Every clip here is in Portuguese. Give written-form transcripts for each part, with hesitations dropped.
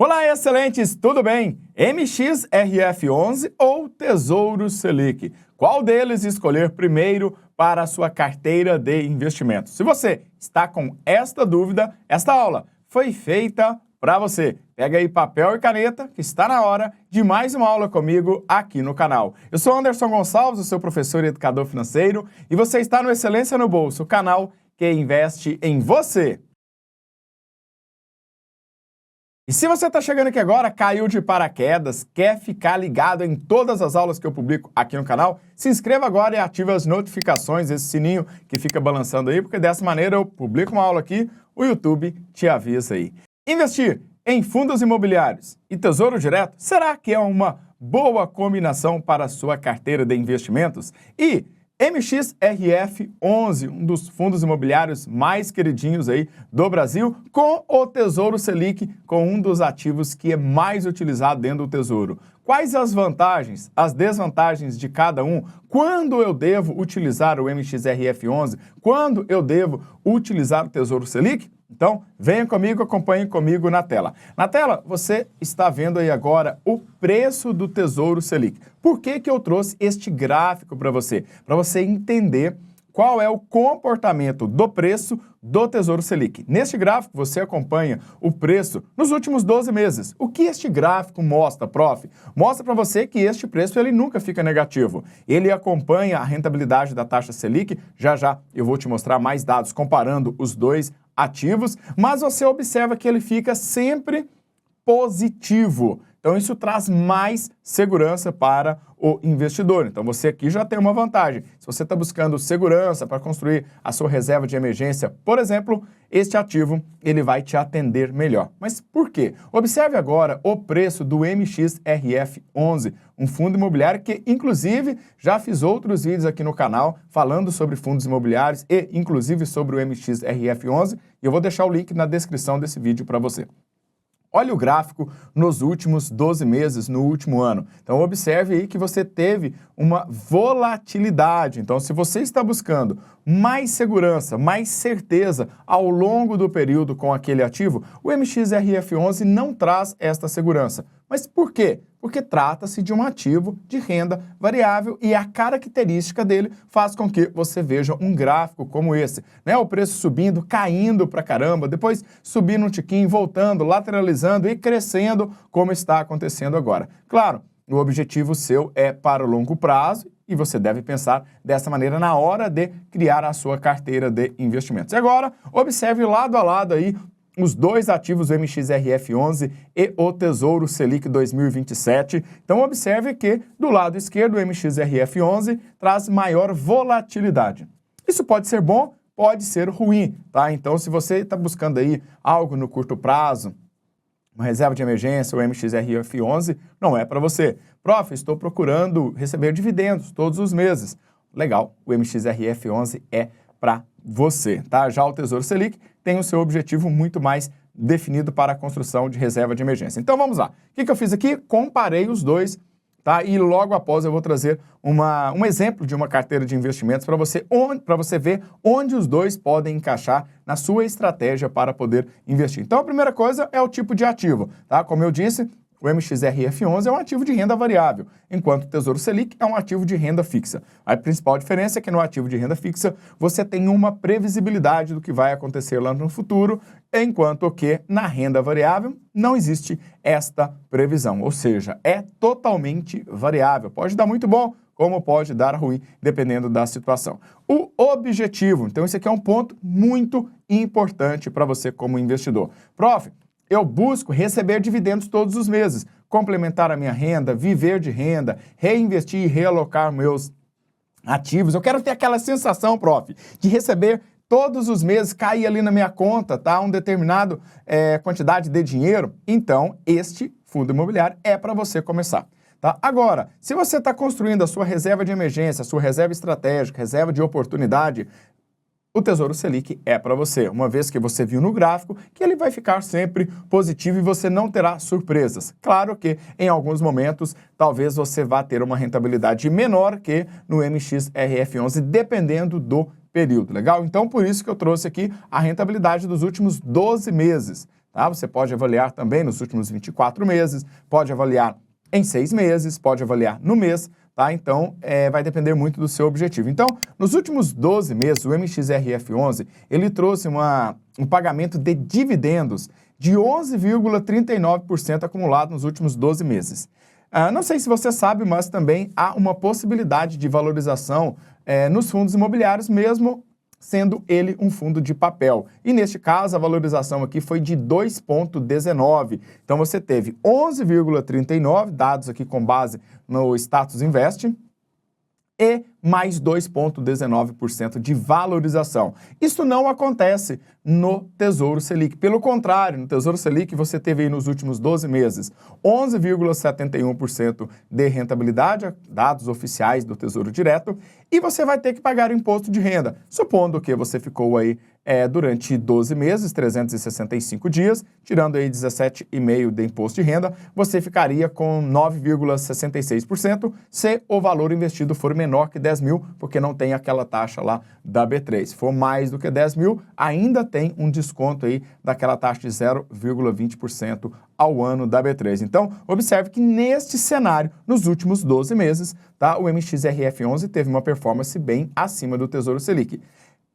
Olá, excelentes, tudo bem? MXRF11 ou Tesouro Selic? Qual deles escolher primeiro para a sua carteira de investimentos? Se você está com esta dúvida, esta aula foi feita para você. Pega aí papel e caneta, que está na hora de mais uma aula comigo aqui no canal. Eu sou Anderson Gonçalves, o seu professor e educador financeiro, e você está no Excelência no Bolso, o canal que investe em você. E se você está chegando aqui agora, caiu de paraquedas, quer ficar ligado em todas as aulas que eu publico aqui no canal, se inscreva agora e ative as notificações, esse sininho que fica balançando aí, porque dessa maneira eu publico uma aula aqui, o YouTube te avisa aí. Investir em fundos imobiliários e tesouro direto, será que é uma boa combinação para a sua carteira de investimentos? E MXRF11, um dos fundos imobiliários mais queridinhos aí do Brasil, com o Tesouro Selic, com um dos ativos que é mais utilizado dentro do Tesouro. Quais as vantagens, as desvantagens de cada um? Quando eu devo utilizar o MXRF11? Quando eu devo utilizar o Tesouro Selic? Então, venha comigo, acompanhe comigo na tela. Na tela, você está vendo aí agora o preço do Tesouro Selic. Por que que eu trouxe este gráfico para você? Para você entender qual é o comportamento do preço do Tesouro Selic. Neste gráfico, você acompanha o preço nos últimos 12 meses. O que este gráfico mostra, prof? Mostra para você que este preço ele nunca fica negativo. Ele acompanha a rentabilidade da taxa Selic. Já já eu vou te mostrar mais dados comparando os dois ativos, mas você observa que ele fica sempre positivo. Então isso traz mais segurança para o investidor. Então você aqui já tem uma vantagem. Se você está buscando segurança para construir a sua reserva de emergência, por exemplo, este ativo ele vai te atender melhor. Mas por quê? Observe agora o preço do MXRF11, um fundo imobiliário que, inclusive, já fiz outros vídeos aqui no canal falando sobre fundos imobiliários e, inclusive, sobre o MXRF11. E eu vou deixar o link na descrição desse vídeo para você. Olha o gráfico nos últimos 12 meses, no último ano. Então, observe aí que você teve uma volatilidade. Então, se você está buscando mais segurança, mais certeza ao longo do período com aquele ativo, o MXRF11 não traz esta segurança. Mas por quê? Porque trata-se de um ativo de renda variável e a característica dele faz com que você veja um gráfico como esse, né? O preço subindo, caindo pra caramba, depois subindo um tiquinho, voltando, lateralizando e crescendo, como está acontecendo agora. Claro, o objetivo seu é para o longo prazo e você deve pensar dessa maneira na hora de criar a sua carteira de investimentos. E agora, observe lado a lado aí os dois ativos, o MXRF11 e o Tesouro Selic 2027. Então, observe que do lado esquerdo, o MXRF11 traz maior volatilidade. Isso pode ser bom, pode ser ruim, tá? Então, se você está buscando aí algo no curto prazo, uma reserva de emergência, o MXRF11, não é para você. Prof, estou procurando receber dividendos todos os meses. Legal, o MXRF11 é para você, tá? Já o Tesouro Selic tem o seu objetivo muito mais definido para a construção de reserva de emergência. Então vamos lá. O que eu fiz aqui? Comparei os dois, tá? E logo após eu vou trazer um exemplo de uma carteira de investimentos para você ver onde os dois podem encaixar na sua estratégia para poder investir. Então a primeira coisa é o tipo de ativo, tá? Como eu disse, o MXRF11 é um ativo de renda variável, enquanto o Tesouro Selic é um ativo de renda fixa. A principal diferença é que no ativo de renda fixa você tem uma previsibilidade do que vai acontecer lá no futuro, enquanto que na renda variável não existe esta previsão, ou seja, é totalmente variável. Pode dar muito bom, como pode dar ruim, dependendo da situação. O objetivo, então esse aqui é um ponto muito importante para você como investidor. Prof, eu busco receber dividendos todos os meses, complementar a minha renda, viver de renda, reinvestir e realocar meus ativos. Eu quero ter aquela sensação, prof, de receber todos os meses, cair ali na minha conta, tá? Uma determinada quantidade de dinheiro. Então, este fundo imobiliário é para você começar. Tá? Agora, se você está construindo a sua reserva de emergência, a sua reserva estratégica, reserva de oportunidade, o Tesouro Selic é para você, uma vez que você viu no gráfico que ele vai ficar sempre positivo e você não terá surpresas. Claro que em alguns momentos talvez você vá ter uma rentabilidade menor que no MXRF11, dependendo do período, legal? Então por isso que eu trouxe aqui a rentabilidade dos últimos 12 meses. tá? Você pode avaliar também nos últimos 24 meses, pode avaliar em 6 meses, pode avaliar no mês, tá? Então, vai depender muito do seu objetivo. Então, nos últimos 12 meses, o MXRF11, ele trouxe um pagamento de dividendos de 11,39% acumulado nos últimos 12 meses. Não sei se você sabe, mas também há uma possibilidade de valorização nos fundos imobiliários, mesmo sendo ele um fundo de papel. E neste caso, a valorização aqui foi de 2,19. Então você teve 11,39, dados aqui com base no Status Invest, e mais 2,19% de valorização. Isso não acontece no Tesouro Selic. Pelo contrário, no Tesouro Selic você teve aí nos últimos 12 meses 11,71% de rentabilidade, dados oficiais do Tesouro Direto, e você vai ter que pagar o imposto de renda. Supondo que você ficou aí durante 12 meses, 365 dias, tirando aí 17,5% de imposto de renda, você ficaria com 9,66% se o valor investido for menor que 10 mil, porque não tem aquela taxa lá da B3. Se for mais do que 10 mil, ainda tem um desconto aí daquela taxa de 0,20% ao ano da B3. Então, observe que neste cenário, nos últimos 12 meses, tá, o MXRF11 teve uma performance bem acima do Tesouro Selic.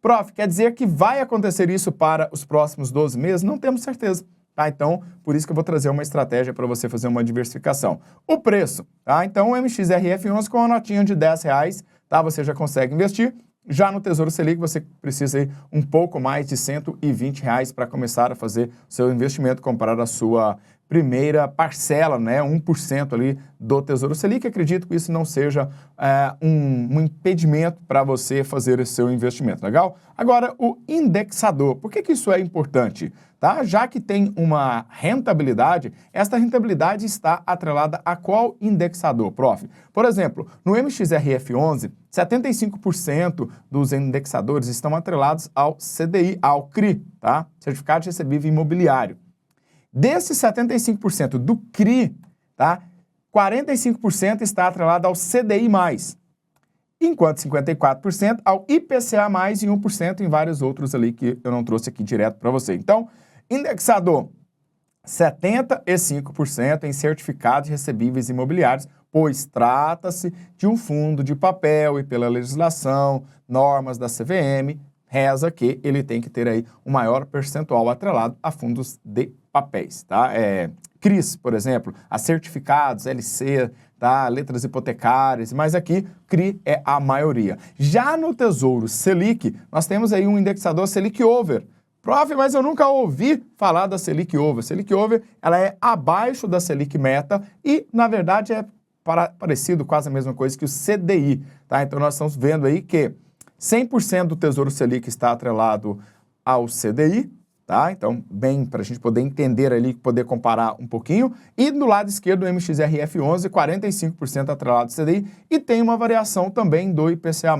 Prof, quer dizer que vai acontecer isso para os próximos 12 meses? Não temos certeza. Tá? Então, por isso que eu vou trazer uma estratégia para você fazer uma diversificação. O preço, tá? Então, o MXRF11 com uma notinha de R$10, tá? Você já consegue investir. Já no Tesouro Selic, você precisa ir um pouco mais de R$120 para começar a fazer seu investimento, comprar a sua primeira parcela, né, 1% ali do Tesouro Selic. Acredito que isso não seja um impedimento para você fazer esse seu investimento, legal? Agora, o indexador, por que isso é importante? Tá? Já que tem uma rentabilidade, esta rentabilidade está atrelada a qual indexador, prof? Por exemplo, no MXRF11, 75% dos indexadores estão atrelados ao CDI, ao CRI, tá? Certificado de Recebível Imobiliário. Desses 75% do CRI, tá? 45% está atrelado ao CDI+, enquanto 54% ao IPCA+, e 1% em vários outros ali que eu não trouxe aqui direto para você. Então, indexador, 75% em certificados recebíveis imobiliários, pois trata-se de um fundo de papel e pela legislação, normas da CVM, reza que ele tem que ter aí um maior percentual atrelado a fundos de papéis, tá? CRIs, por exemplo, a certificados, LC, tá? Letras hipotecárias, mas aqui CRI é a maioria. Já no Tesouro Selic, nós temos aí um indexador Selic Over. Prof, mas eu nunca ouvi falar da Selic Over. Selic Over, ela é abaixo da Selic Meta e, na verdade, é parecido, quase a mesma coisa que o CDI, tá? Então, nós estamos vendo aí que 100% do Tesouro Selic está atrelado ao CDI, tá? Então, bem, para a gente poder entender ali, poder comparar um pouquinho. E do lado esquerdo, o MXRF11, 45% atrelado ao CDI e tem uma variação também do IPCA+,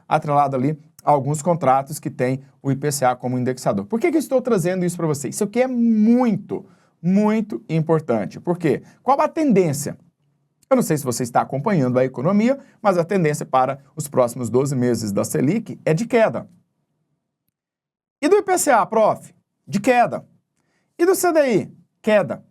atrelado ali a alguns contratos que tem o IPCA como indexador. Por que eu estou trazendo isso para vocês? Isso aqui é muito, muito importante. Por quê? Qual a tendência? Eu não sei se você está acompanhando a economia, mas a tendência para os próximos 12 meses da Selic é de queda. E do IPCA, prof? De queda. E do CDI? Queda.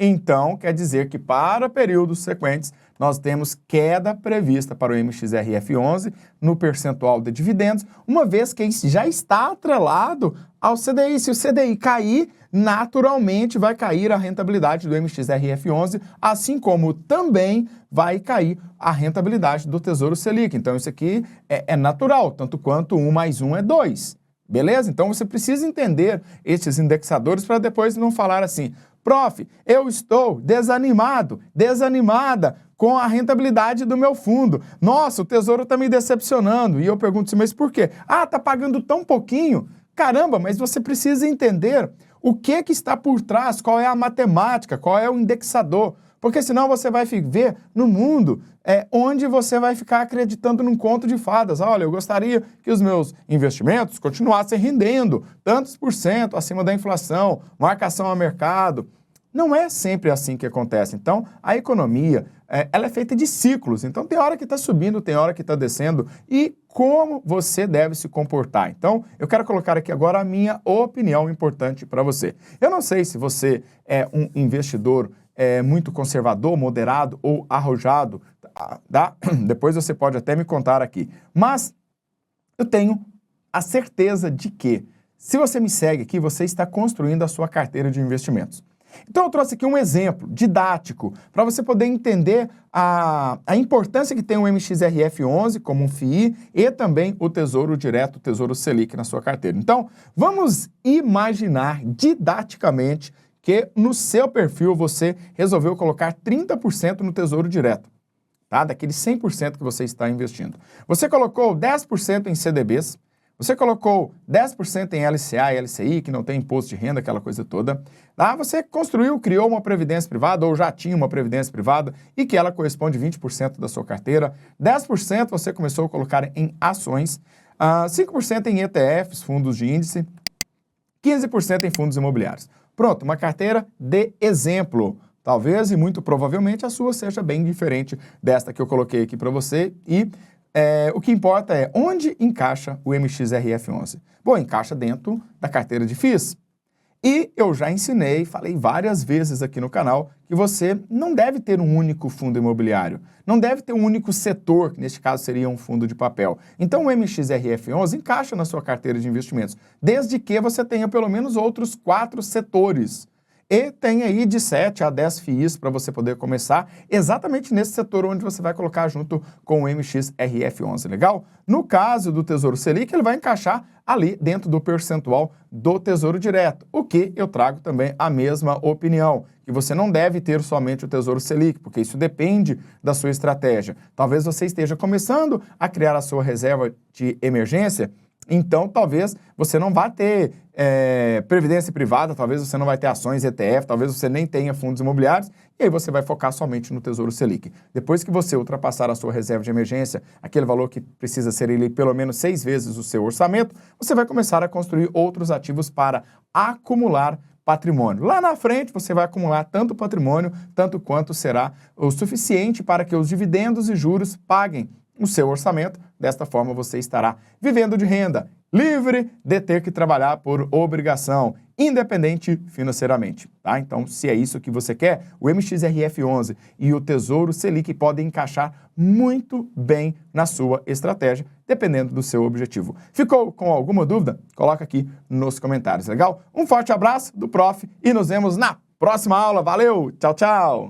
Então, quer dizer que para períodos sequentes, nós temos queda prevista para o MXRF11 no percentual de dividendos, uma vez que isso já está atrelado ao CDI. Se o CDI cair, naturalmente vai cair a rentabilidade do MXRF11, assim como também vai cair a rentabilidade do Tesouro Selic. Então, isso aqui é natural, tanto quanto 1 mais 1 é 2. Beleza? Então, você precisa entender esses indexadores para depois não falar assim, prof, eu estou desanimada com a rentabilidade do meu fundo. Nossa, o Tesouro está me decepcionando. E eu pergunto assim, mas por quê? Ah, está pagando tão pouquinho? Caramba, mas você precisa entender o que está por trás, qual é a matemática, qual é o indexador. Porque senão você vai ver no mundo onde você vai ficar acreditando num conto de fadas. Olha, eu gostaria que os meus investimentos continuassem rendendo tantos por cento acima da inflação, marcação a mercado. Não é sempre assim que acontece. Então, a economia, ela é feita de ciclos. Então, tem hora que está subindo, tem hora que está descendo. E como você deve se comportar? Então, eu quero colocar aqui agora a minha opinião importante para você. Eu não sei se você é um investidor muito conservador, moderado ou arrojado, tá? Depois você pode até me contar aqui. Mas eu tenho a certeza de que, se você me segue aqui, você está construindo a sua carteira de investimentos. Então eu trouxe aqui um exemplo didático para você poder entender a importância que tem o MXRF11 como um FII e também o Tesouro Direto, o Tesouro Selic na sua carteira. Então vamos imaginar didaticamente que no seu perfil você resolveu colocar 30% no Tesouro Direto, tá? Daquele 100% que você está investindo. Você colocou 10% em CDBs, você colocou 10% em LCA e LCI, que não tem imposto de renda, aquela coisa toda. Tá? Você criou uma previdência privada, ou já tinha uma previdência privada, e que ela corresponde a 20% da sua carteira. 10% você começou a colocar em ações, 5% em ETFs, fundos de índice, 15% em fundos imobiliários. Pronto, uma carteira de exemplo. Talvez e muito provavelmente a sua seja bem diferente desta que eu coloquei aqui para você e... o que importa é onde encaixa o MXRF11. Bom, encaixa dentro da carteira de FIIs. E eu já ensinei, falei várias vezes aqui no canal, que você não deve ter um único fundo imobiliário. Não deve ter um único setor, que neste caso seria um fundo de papel. Então o MXRF11 encaixa na sua carteira de investimentos, desde que você tenha pelo menos outros 4 setores. E tem aí de 7 a 10 FIIs para você poder começar exatamente nesse setor onde você vai colocar junto com o MXRF11, legal? No caso do Tesouro Selic, ele vai encaixar ali dentro do percentual do Tesouro Direto, o que eu trago também a mesma opinião, que você não deve ter somente o Tesouro Selic, porque isso depende da sua estratégia. Talvez você esteja começando a criar a sua reserva de emergência, então talvez você não vá ter previdência privada, talvez você não vai ter ações ETF, talvez você nem tenha fundos imobiliários, e aí você vai focar somente no Tesouro Selic. Depois que você ultrapassar a sua reserva de emergência, aquele valor que precisa ser ele pelo menos 6 vezes o seu orçamento, você vai começar a construir outros ativos para acumular patrimônio. Lá na frente você vai acumular tanto patrimônio, tanto quanto será o suficiente para que os dividendos e juros paguem o seu orçamento. Desta forma você estará vivendo de renda, livre de ter que trabalhar por obrigação, independente financeiramente, tá? Então, se é isso que você quer, o MXRF11 e o Tesouro Selic podem encaixar muito bem na sua estratégia, dependendo do seu objetivo. Ficou com alguma dúvida? Coloca aqui nos comentários, legal? Um forte abraço do Prof e nos vemos na próxima aula. Valeu! Tchau, tchau!